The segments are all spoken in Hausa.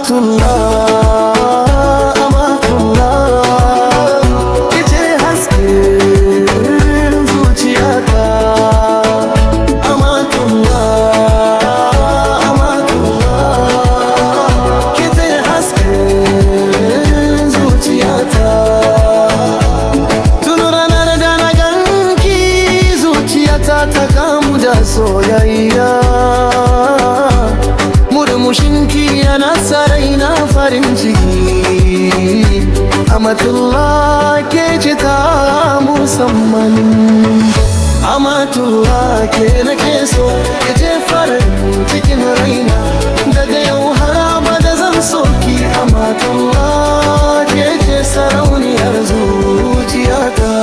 Amatullah, Amatullah, kice hasken zuciyata. Amatullah, Amatullah, kice hasken zuciyata. Tun ranar da na ganki zuciyata ta kamu da soyayya. Murmushinki yana sarai na farin ciki. Amatullah ke ce ta musamman. Amatullah ke nake so, ke ce farin cikin raina. Daga yau har abada zan so ki. Amatullah ke ce sarauniyar zuciyata.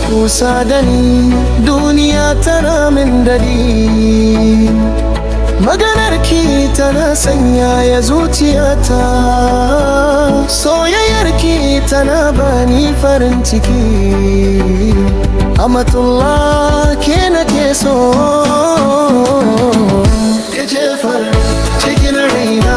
Kusa da ni duniya tana min dadi, maganarki tana sanyaya zuciyata, soyayyarki tana bani farin ciki. Amatullah ke nake so, ke ce farin cikin raina.